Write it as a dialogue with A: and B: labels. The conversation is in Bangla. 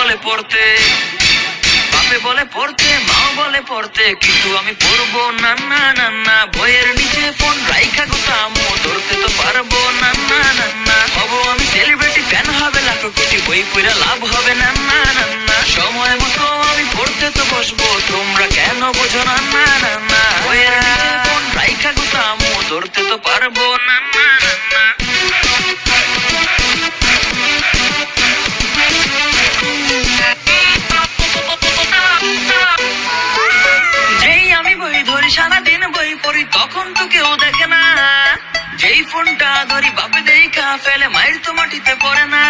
A: বলে পড়তে, বাপে বলে পড়তে, মা বলে পড়তে, কিন্তু আমি পড়বো না না না না। বইয়ের নিচে ফোন রাইখা গোতামো, ধরতে তো পারবো না না না না। হবো আমি সেলিব্রিটি, ফ্যান হবে লাখো কোটি, বই পড়া লাভ হবে না না না না। সময় মতো আমি পড়তে তো বসবো, তোমরা কেন বোঝো না না না না। বইয়ের নিচে ফোন রাইখা গোতামো, ধরতে তো পারবো না না না না। যেই আমি বই ধরি, সারাদিন বই পড়ি, তখন তো কেউ দেখে না। যেই ফোনটা ধরি, বাপে দেখা ফেলে, মায়ের তো মাটিতে পড়ে না।